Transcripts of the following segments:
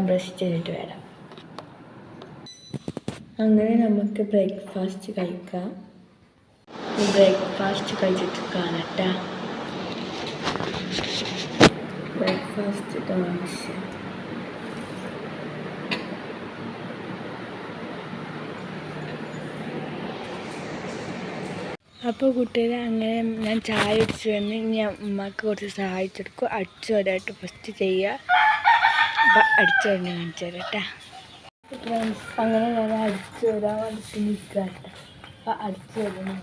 ഞാൻ ബ്രഷ് ചെയ്തിട്ട് വരാം. അങ്ങനെ നമുക്ക് ബ്രേക്ക്ഫാസ്റ്റ് കഴിക്കാം. ബ്രേക്ക്ഫാസ്റ്റ് കഴിച്ചിട്ട് കാണട്ടെ. ബ്രേക്ക്ഫാസ്റ്റ് ദോശ. അപ്പോൾ കുട്ടികളെ അങ്ങനെ ഞാൻ ചായ കുടിച്ച് വന്ന് ഞാൻ ഉമ്മക്ക് കുറച്ച് സഹായിച്ചെടുക്കും. അടിച്ചു വരായിട്ട് ഫസ്റ്റ് ചെയ്യുക. അപ്പം അടിച്ചു വരാൻ കാണിച്ചു തരാം കേട്ടോ ഫ്രണ്ട്സ്. അങ്ങനെ ഞാൻ അടിച്ചു വരാൻ വേണ്ടിയിട്ട് നിൽക്കുക കേട്ടോ. അപ്പം അടിച്ചു വരുന്നു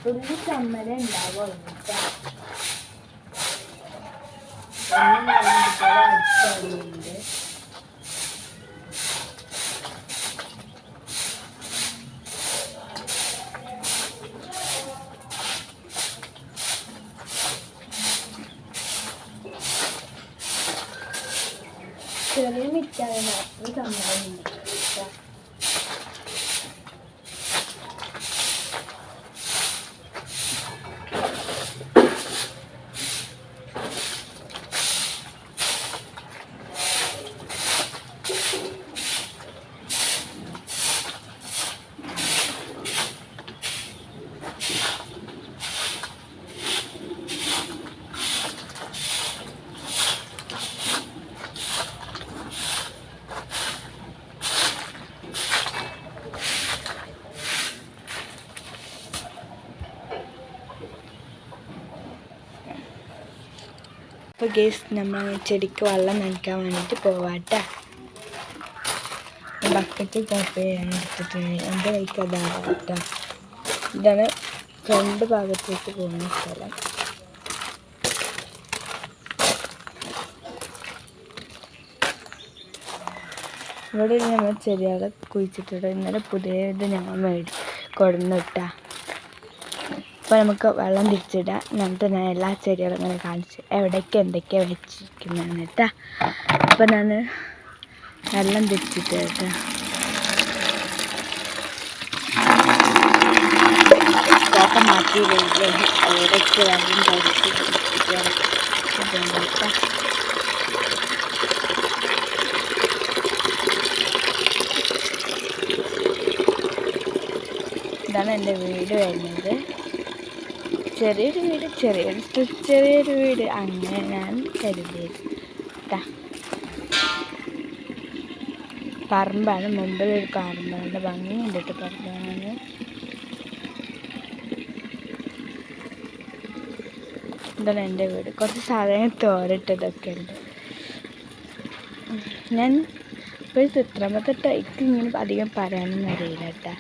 ഒരു ചമ്മല ഉണ്ടാവുള്ളൂ കേട്ടോ. അടിച്ചു വരുന്നുണ്ട്. ചെറിയ മിറ്റാണ് അത്ര സമ്മതമുണ്ട്. അപ്പോൾ ഗേസ് നമ്മൾ ചെടിക്ക് വെള്ളം നനയ്ക്കാൻ വേണ്ടിയിട്ട് പോവാട്ടെ. ബക്കറ്റ് കോപ്പി ഞാൻ എടുത്തിട്ടുണ്ട്. എൻ്റെ കൈക്ക് അതാകട്ടെ. ഇതാണ് ഫ്രണ്ട് ഭാഗത്തേക്ക് പോകുന്ന സ്ഥലം. ഇവിടെ നമ്മൾ ചെടികളെ കുഴിച്ചിട്ടുണ്ട്. ഇന്നലെ പുതിയത് ഞങ്ങൾ കൊടുന്നിട്ടാ. അപ്പോൾ നമുക്ക് വെള്ളം തിരിച്ചിടാം. എന്നിട്ട് ഞാൻ എല്ലാ ചെടികളും ഇങ്ങനെ കാണിച്ച് എവിടേക്ക് എന്തൊക്കെയാണ് വെച്ചിരിക്കുന്നതെന്ന് കേട്ടോ. അപ്പോൾ ഞാൻ വെള്ളം തിരിച്ചിട്ട് കേട്ടോ. ഇതൊക്കെ മാറ്റി എവിടേക്ക് വെള്ളം തിരിച്ചിട്ട് ഇതാണ് എൻ്റെ വീട് വരുന്നത്. ചെറിയൊരു വീട് അങ്ങനെ ഞാൻ കരുതിയത് കേട്ടാ. പറമ്പാണ്, മുമ്പിലൊരു പറമ്പാണ്. ഭംഗിയുണ്ട് കേട്ടോ പറമ്പാണ്. ഇതാണ് എൻ്റെ വീട്. കുറച്ച് സാധനം തോരട്ടതൊക്കെ ഉണ്ട്. ഞാൻ ഇപ്പോൾ ചിത്രമത്തെ ടൈക്ക് ഇങ്ങനെ അധികം പറയാനൊന്നും അറിയില്ല കേട്ടാ.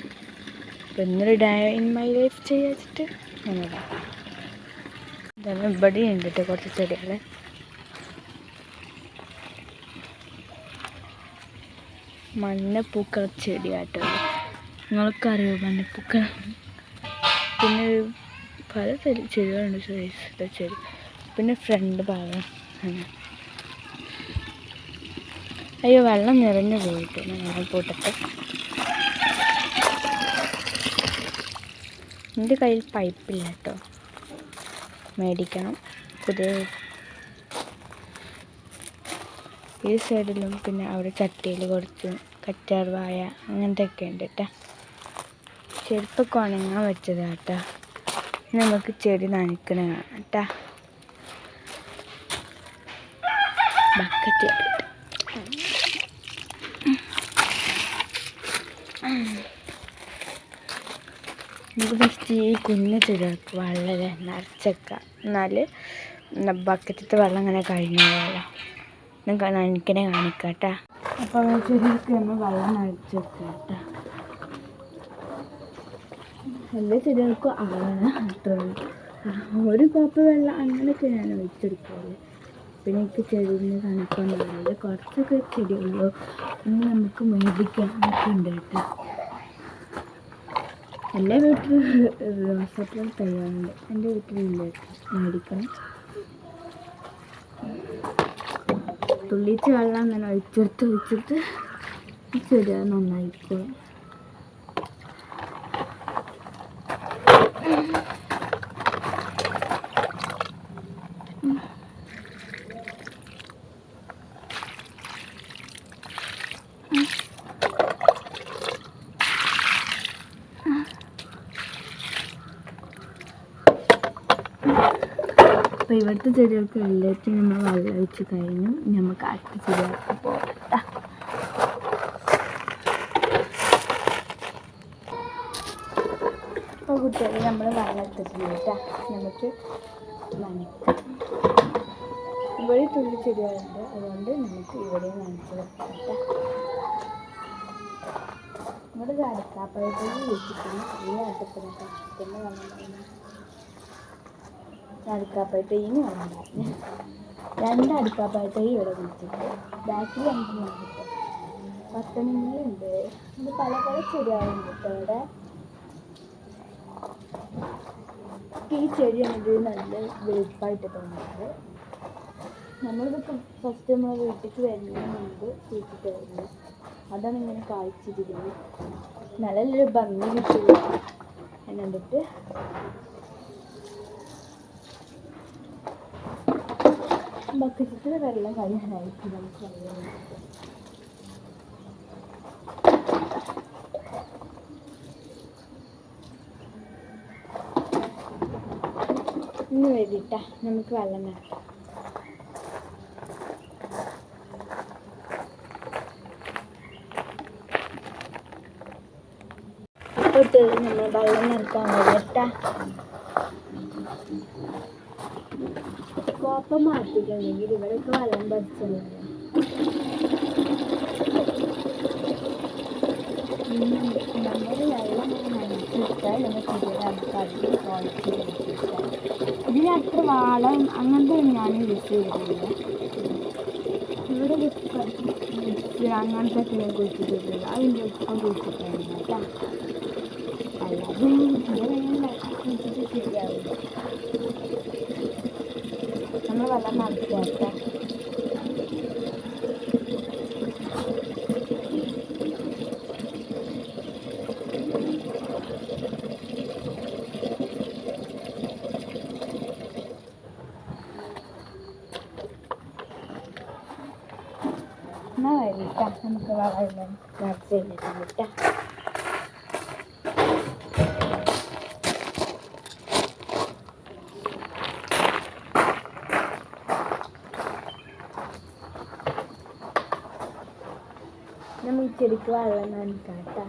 അപ്പോൾ ഇന്നൊരു ഡേ ഇൻ മൈ ലൈഫ് ചെയ്യാച്ചിട്ട് അങ്ങനെ ഇതാണ്. ഇവിടെ ഉണ്ട് കേട്ടോ കുറച്ച് ചെടികൾ. മഞ്ഞപ്പൂക്കള ചെടിയാട്ടോ. നിങ്ങൾക്കറിയോ മഞ്ഞപ്പൂക്കൾ? പിന്നെ പല ചെടികളുണ്ട്. ചെടി പിന്നെ ഫ്രണ്ട് ഭാഗം. അയ്യോ വെള്ളം നിറഞ്ഞു പോയിട്ട് മഞ്ഞപ്പൂട്ടത്ത്. എൻ്റെ കയ്യിൽ പൈപ്പില്ല കേട്ടോ, മേടിക്കണം പുതിയ. ഈ സൈഡിലും പിന്നെ അവിടെ ചട്ടിയിൽ കുറച്ച് കറ്റാർ വാഴ അങ്ങനത്തെ ഒക്കെ ഉണ്ട് കേട്ടോ. ചെരുപ്പൊക്കെ ഉണങ്ങാൻ വെച്ചതാണ് കേട്ടോ. നമുക്ക് ചെടി നനയ്ക്കണ കേട്ടോ. ബക്കറ്റ് നമുക്ക് ഫസ്റ്റ് ഈ കുഞ്ഞ ചെടികൾക്ക് വെള്ളം നിറച്ചേക്കാം. എന്നാൽ ബക്കറ്റത്തെ വെള്ളം ഇങ്ങനെ കഴിഞ്ഞ പോലെ നനയ്ക്കണേ കാണിക്കാം കേട്ടോ. അപ്പോൾ ചെടികൾക്ക് നമ്മൾ വെള്ളം നിറച്ചേക്കാം കേട്ടോ. എല്ലാ ചെടികൾക്കും ആവണം അത്ര ഒരു കപ്പ് വെള്ളം അങ്ങനെയൊക്കെ ഞാൻ ഒഴിച്ചെടുക്കാറ്. പിന്നെ എനിക്ക് ചെടീനെ തണുപ്പൊന്നും അറിയില്ല. കുറച്ചൊക്കെ ചെടിയുള്ളൂ, പിന്നെ നമുക്ക് മേടിക്കാനൊക്കെ ഉണ്ട് കേട്ടോ. എല്ലാ വീട്ടിലും റോസാപ്പൂ തയ്യാറുണ്ട്, എൻ്റെ വീട്ടിലില്ല. മേടിക്കണം. തുള്ളിച്ച് വെള്ളം അങ്ങനെ ഒഴിച്ചെടുത്ത് ചെടി നന്നായിക്കോളും. അപ്പോൾ ഇവിടുത്തെ ചെടികൾക്ക് എല്ലാത്തിനും നമ്മൾ വെള്ളം ഒഴിച്ച് കഴിഞ്ഞു. നമുക്ക് അടുത്ത ചെടികൾക്ക് പോകട്ടെ. അപ്പോൾ കുട്ടികളെ നമ്മൾ വെള്ളം എടുത്തിട്ടുണ്ട് കേട്ടോ. നമുക്ക് നനയ്ക്കാം. ഇവിടെ തുള്ളി ചെടികളുണ്ട്, അതുകൊണ്ട് നമുക്ക് ഇവിടെ നനച്ച് വെക്കാം കേട്ടോ. നമ്മുടെ അടുക്കാപ്പഴത്തേക്ക് വെച്ചിട്ടുണ്ട്. ഈ അടുപ്പിനൊക്കെ പിന്നെ വെള്ളം അടുക്കാപ്പഴത്തേന് വെള്ളമുണ്ടായിരുന്നു. 2 അടുക്കാപ്പഴത്തേക്ക് ഇവിടെ വെച്ചിട്ട് ബാക്കിൽ നമുക്ക് നോക്കിയിട്ട് പത്തണിങ്ങളുണ്ട്. ഇത് പല പല ചെടികളുണ്ട് കേട്ടോ ഇവിടെ. ഈ ചെടിയാണിത് നല്ല വെളുപ്പായിട്ട് തോന്നുന്നത്. നമ്മളിതിപ്പോൾ ഫസ്റ്റ് നമ്മൾ വീട്ടിലേക്ക് വരുന്നതിന് മുമ്പ് കുഴിച്ചിട്ട് വരുന്നത്. അതാണ് ഇങ്ങനെ കായ്ച്ചിരിക്കുന്നത്. നല്ലൊരു ഭംഗി കിട്ടുക എന്നിട്ട് ബക്കറ്റിൽ വെള്ളം കഴിയാനായിട്ട് നമുക്ക് വെള്ളം ഇന്ന് വേണ്ടിയിട്ടാ നമുക്ക് വെള്ളം വേണം. ഇപ്പോഴത്തെ നമ്മൾ വെള്ളം നിറക്കാൻ വേണ്ടിയിട്ടാ കോപ്പം മാറ്റിയിട്ടുണ്ടെങ്കിൽ ഇവിടെയൊക്കെ വെള്ളം പറിച്ചല്ലോ. നമ്മൾ വെള്ളം നനച്ചിട്ടാൽ നമുക്ക് ഇതിൽ ക്വാളിറ്റി ഇതിന് അത്ര വാളം അങ്ങനത്തെ ഞാൻ യൂസ് ചെയ്തിട്ടില്ല. ഇവിടെ അങ്ങനത്തെ ഒക്കെ കുഴിച്ചിട്ടില്ല. അതിൻ്റെ ഒപ്പം കുഴിച്ചിട്ടാണ് കേട്ടോ. അല്ലാതെ കുഴിച്ചിട്ട് ശരിയാവില്ല. നമ്മൾ വെള്ളം നടത്താം. എന്നാൽ വരിട്ടാ നമുക്ക് വെള്ളം നിറച്ച് കഴിഞ്ഞിട്ടാ. നമ്മൾ ഈ ചെടിക്ക് വെള്ളം നനക്കാം കേട്ടോ.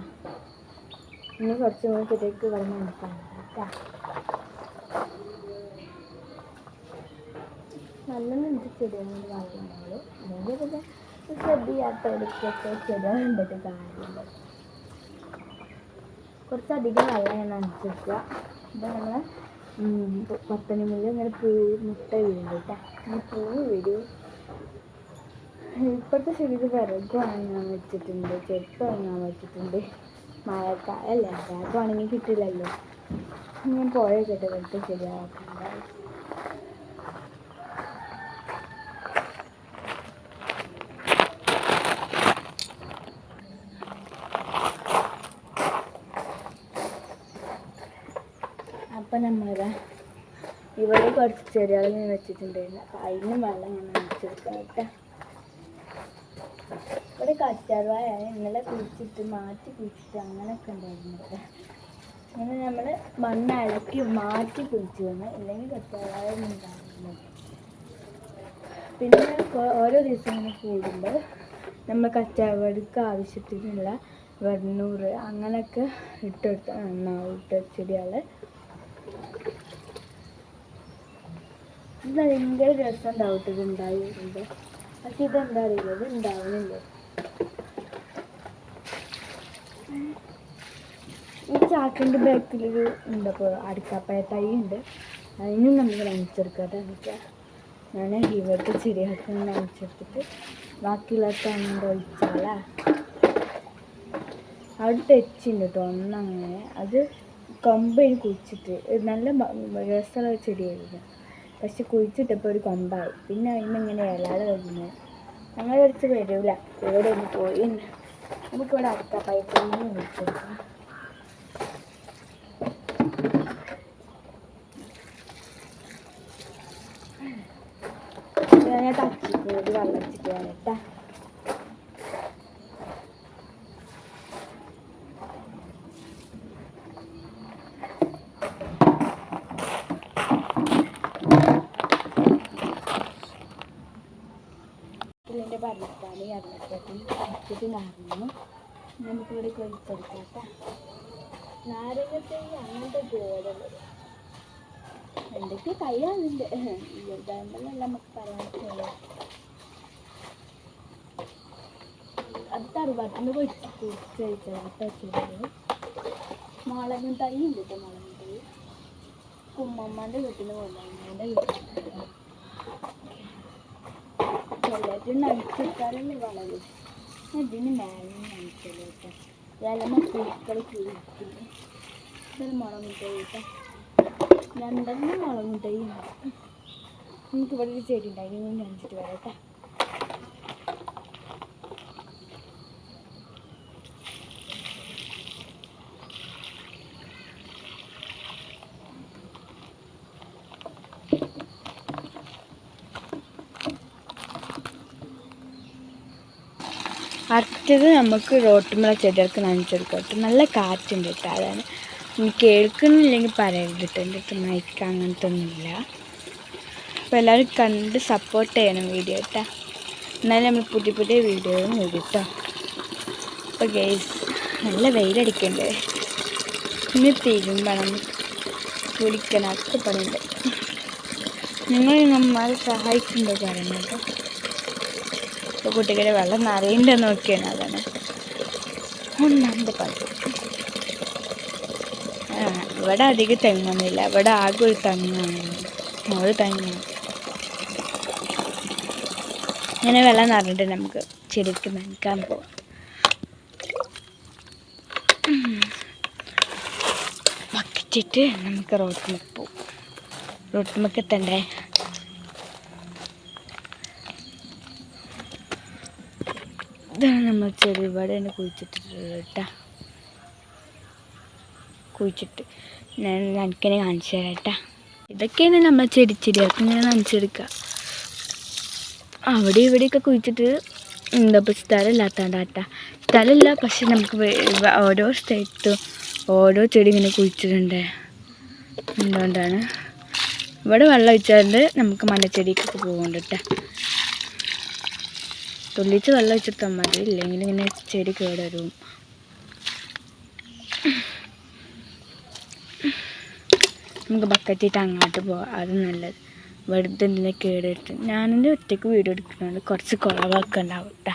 ഇനി കുറച്ചും കൂടി ചെടിക്ക് വെള്ളം നനക്കാം കേട്ടോ. നല്ല നനച്ച് ചെടികൾ വെള്ളം ഉണ്ടാവുള്ളൂ. അല്ലെങ്കിൽ ശ്രദ്ധിക്കാത്ത ഇടയ്ക്കൊക്കെ ചെടികളുണ്ടിട്ട് കാര്യമില്ല. കുറച്ചധികം വെള്ളം ഞാൻ നനച്ചെടുക്കുക. ഇത് നമ്മൾ പത്തണിമുല്ല ഇങ്ങനെ മുട്ട വീഴും കേട്ടോ. ഇങ്ങനെ പൂവ് വരും. ഇപ്പോഴത്തെ ചെടിക്ക് വിറക് വാങ്ങാൻ വെച്ചിട്ടുണ്ട്, ചെരുപ്പ് വാങ്ങാൻ വെച്ചിട്ടുണ്ട്. മഴക്കാലല്ലേ, വിറക് വാങ്ങി കിട്ടില്ലല്ലോ. ഞാൻ പോയൊക്കെ ഇവിടുത്തെ ശരിയാക്കുന്നുണ്ടാവും. അപ്പം നമ്മളിതാ ഇവിടെ കുറച്ച് ചെടികൾ ഞാൻ വെച്ചിട്ടുണ്ടായിരുന്നു. അപ്പം അതിനും വെള്ളം ഞാൻ നനച്ചെടുക്കാം കേട്ടോ. ഇവിടെ കറ്റാർവാഴ ഇന്നലെ കുഴിച്ചിട്ട് മാറ്റി കുഴിച്ചിട്ട് അങ്ങനെയൊക്കെ ഉണ്ടായിരുന്നത്. അങ്ങനെ നമ്മൾ മണ്ണ് ഇളക്കി മാറ്റി കുഴിച്ചു വന്ന്, ഇല്ലെങ്കിൽ കറ്റാർവാഴ ഉണ്ടായിരുന്നു. പിന്നെ ഓരോ ദിവസം ഇങ്ങനെ കൂടുമ്പോൾ നമ്മൾ കറ്റാർവാഴക്ക് ആവശ്യത്തിനുള്ള വെണ്ണൂറ് അങ്ങനെയൊക്കെ ഇട്ടെടുത്ത് നന്നാവും. ചെടികൾ ഇത് ഭയങ്കര രസം ഉണ്ടാവും. ഇത് ഉണ്ടായി വരുമ്പോൾ. പക്ഷെ ഇതെന്താ അറിയില്ല, ഇത് ഉണ്ടാവുന്നില്ല. ഈ ചാക്കിൻ്റെ ബാക്കിലൊരു ഉണ്ടപ്പോൾ അടുക്കാപ്പഴ തൈ ഉണ്ട്. അതിനും നമുക്ക് നനച്ചെടുക്കാതെ എന്നിട്ട് ഞാൻ ഇവിടുത്തെ ചെടികൾക്ക് നനച്ചെടുത്തിട്ട് ബാക്കിയുള്ളതൊക്കെ അങ്ങോട്ട് ഒഴിച്ചാലാ. അവിടെ തെച്ചുണ്ട് കേട്ടോ ഒന്നങ്ങനെ. അത് കൊമ്പയിൽ കുഴിച്ചിട്ട് നല്ല രസമുള്ള ചെടിയായിരുന്നു. പക്ഷെ കുഴിച്ചിട്ടപ്പോൾ ഒരു കൊമ്പായി. പിന്നെ അതിനിങ്ങനെ ഇലാതെ വരുന്നത് ഞങ്ങൾ കുറച്ച് വരില്ല. ഇവിടെ ഒന്ന് പോയി നമുക്കിവിടെ അടുക്കാപ്പഴത്തേന്ന് വിളിച്ചെടുക്കാം. ഞാൻ തച്ചിട്ട് ഒരു വെള്ളം വെച്ചിട്ട് കേട്ടാ. കഴിക്കാൻ ഇറങ്ങിയിട്ട് നടന്നു നമുക്കിവിടെ കൊഴിച്ചെടുക്കാം കേട്ടോ. നാരങ്ങത്തൈ അങ്ങനത്തെ കേടുള്ളത് എന്തൊക്കെ കഴിയാറുണ്ട് ഇതാകുമ്പോഴല്ല നമുക്ക് പറയാൻ പറ്റുള്ളൂ. അത് തറുവാട്ടിന് കഴിച്ചത് മുളകും തൈ ഉണ്ട് കേട്ടോ. മുളകും തൈ ഉമ്മമ്മൻ്റെ വീട്ടിൽ കൊണ്ടുവന്നതിൻ്റെ വീട്ടിൽ എല്ലാത്തിനും നനച്ചിട്ടാലല്ലേ വളരും. ഇതിന് മേലെ നനച്ചത് കേട്ടോ. ഇലമ പൂക്കൾ കുഴിക്കില്ല. ഇതൊരു മുളകും തൈ കേട്ടോ. രണ്ടെണ്ണം മുളകും തൈ ഉണ്ട്. നമുക്ക് ഇവിടെ ഒരു ചെടി ഉണ്ട്, അതിന് നനച്ചിട്ട് വരാം കേട്ടോ. അടുത്തത് നമുക്ക് റോട്ടുമുള്ള ചെടികൾക്ക് നനച്ചെടുക്കാം കേട്ടോ. നല്ല കാറ്റുണ്ട് കേട്ടോ. അതാണ് കേൾക്കുന്നില്ലെങ്കിൽ പറയരുത് കേട്ടോ. എൻ്റെ അടുത്ത് മൈക്ക് അങ്ങനത്തെ ഒന്നുമില്ല. അപ്പോൾ എല്ലാവരും കണ്ട് സപ്പോർട്ട് ചെയ്യണം വീഡിയോ കേട്ടോ. എന്നാലും നമ്മൾ പുതിയ പുതിയ വീഡിയോയും വരും കേട്ടോ. അപ്പോൾ ഗൈസ് നല്ല വെയിലടിക്കണ്ടേ. ഇനി തിരുമ്പണം, കുളിക്കണം, ഒക്കെ പണിയുണ്ട്. നിങ്ങൾ നമ്മളെ സഹായിക്കുന്നുണ്ടോ പറയണം കേട്ടോ. ഇപ്പോൾ കുട്ടികളെ വെള്ളം നിറയുണ്ടെന്ന് നോക്കിയാണ്. അതാണ് ഒന്നാമത്തെ പണി. ഇവിടെ അധികം തെങ്ങൊന്നുമില്ല. ഇവിടെ ആകെ ഒരു തെങ്ങാണ്, ഒരു തെങ്ങാണ്. ഇങ്ങനെ വെള്ളം നിറഞ്ഞിട്ട് നമുക്ക് ചെടിക്ക് നനക്കാൻ പോവാം. വക്കിച്ചിട്ട് നമുക്ക് റോട്ടുമ്മക്ക് പോവും. റോട്ടുമ്മക്ക് എത്തണ്ടേ. ഇതാണ് നമ്മൾ ചെടി. ഇവിടെ തന്നെ കുഴിച്ചിട്ടിട്ടുള്ളത് കേട്ടോ. കുഴിച്ചിട്ട് ഞാൻ നനക്കനെ കാണിച്ചു തരാം കേട്ടോ. ഇതൊക്കെയാണ് നമ്മൾ ചെടികൾക്ക് ഇങ്ങനെ നനച്ചെടുക്കുക. അവിടെ ഇവിടെയൊക്കെ കുഴിച്ചിട്ട് എന്താ ഇപ്പോൾ സ്ഥലമില്ലാത്തതാണ് കേട്ടോ. സ്ഥലമില്ല, പക്ഷെ നമുക്ക് ഓരോ സ്ഥലത്തും ഓരോ ചെടി ഇങ്ങനെ കുഴിച്ചിട്ടുണ്ട്. എന്തുകൊണ്ടാണ് ഇവിടെ വെള്ളം ഒഴിച്ചാൽ നമുക്ക് മലച്ചെടിക്കൊക്കെ പോകുന്നുണ്ട് കേട്ടോ. തുള്ളിച്ച് വെള്ളം ഒഴിച്ചിട്ടാൽ മതി, ഇല്ലെങ്കിൽ ഇങ്ങനെ ചെടി കേടുവരും. നമുക്ക് ബക്കറ്റിട്ട് അങ്ങോട്ട് പോകാം, അത് നല്ലത്. വെറുതെ എന്തിനെ കേടെടുത്ത് ഞാനെൻ്റെ ഒറ്റയ്ക്ക് വീഡിയോ എടുക്കുന്നുണ്ട്. കുറച്ച് കുളവൊക്കെ ഉണ്ടാവും കേട്ടോ.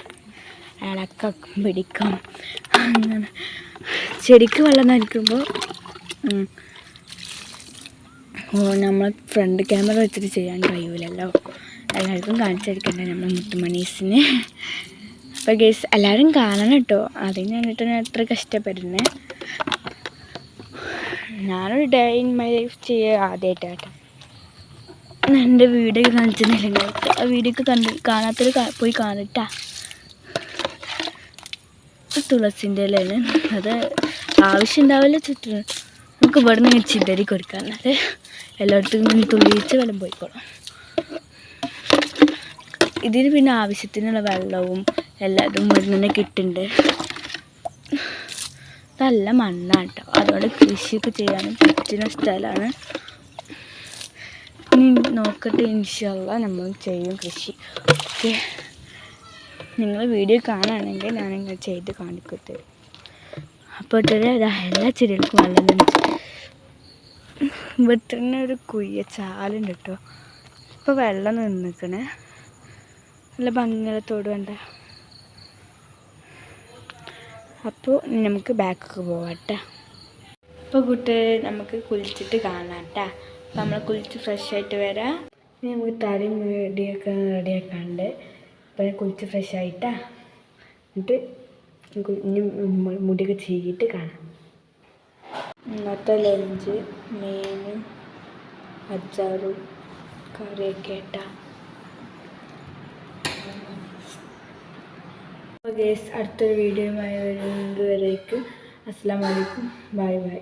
ഇളക്കം പിടിക്കും. അങ്ങനെ ചെടിക്ക് വെള്ളം നനയ്ക്കുമ്പോൾ നമ്മൾ ഫ്രണ്ട് ക്യാമറ വെച്ചിട്ട് ചെയ്യാൻ കഴിയില്ലല്ലോ. എല്ലാവർക്കും കാണിച്ചെടുക്കണ്ടേ നമ്മൾ മുത്തുമണീസിന്. അപ്പോൾ ഗൈസ് എല്ലാവരും കാണണം കേട്ടോ. അതിന് വേണ്ടിയിട്ട് ഞാൻ എത്ര കഷ്ടപ്പെടുന്നത്. ഞാനൊരു ഡേ ഇൻ മൈ ലൈഫ് ചെയ്യുക ആദ്യമായിട്ടാട്ടോ. എൻ്റെ വീഡിയോ കാണിച്ചിട്ടില്ലെങ്കിൽ ആ വീഡിയോക്ക് കാണാത്തൊരു പോയി കാണിട്ടാ. തുളസിൻ്റെ ഇലയാണ്. അത് ആവശ്യം ഉണ്ടാവില്ല ചുറ്റും. നമുക്ക് ഇവിടെ നിന്ന് ചിതറി കൊടുക്കാം. എന്നാൽ എല്ലായിടത്തും തുള്ളിച്ച് വെള്ളം പോയിക്കോളും. ഇതിന് പിന്നെ ആവശ്യത്തിനുള്ള വെള്ളവും എല്ലാതും ഇവിടെ നിന്ന് കിട്ടുന്നുണ്ട്. നല്ല മണ്ണാണ് കേട്ടോ. അതുകൊണ്ട് കൃഷിയൊക്കെ ചെയ്യാനും പറ്റുന്ന സ്ഥലമാണ്. ഇനി നോക്കട്ടെ, ഇൻഷാ അല്ലാഹ് നമ്മൾ ചെയ്യും കൃഷി. ഓക്കെ, നിങ്ങൾ വീഡിയോ കാണുകയാണെങ്കിൽ ഞാനിങ്ങനെ ചെയ്ത് കാണിക്കട്ടെ. അപ്പോൾ എല്ലാ ചെടികൾക്കും വെള്ളം നനച്ച് ഇവിടെ തന്നെ ഒരു കുയ്യ ചാലുണ്ട് കേട്ടോ. ഇപ്പോൾ വെള്ളം നിന്നിക്കണേ. നല്ല ഭംഗികളത്തോട് വേണ്ട. അപ്പോൾ നമുക്ക് ബാക്കൊക്കെ പോവാം കേട്ടോ. അപ്പോൾ കൂട്ടുകാരെ നമുക്ക് കുളിച്ചിട്ട് കാണാം കേട്ടോ. അപ്പോൾ നമ്മൾ കുളിച്ച് ഫ്രഷ് ആയിട്ട് വരാം. ഇനി നമുക്ക് തലയും റെഡിയാക്കാണ്ട്. അപ്പോൾ കുളിച്ച് ഫ്രഷ് ആയിട്ടാ. എന്നിട്ട് ഇനി മുടിയൊക്കെ ചീകിയിട്ട് കാണാം. ഇന്നത്തെ ലഞ്ച് മീനും അച്ചാറും കറിയൊക്കെ ഇട്ടാ. അപ്പോൾ ഗൈസ് അടുത്തൊരു വീഡിയോയുമായി വരുന്നത് വരേക്കും അസ്സലാമു അലൈക്കും. Bye bye.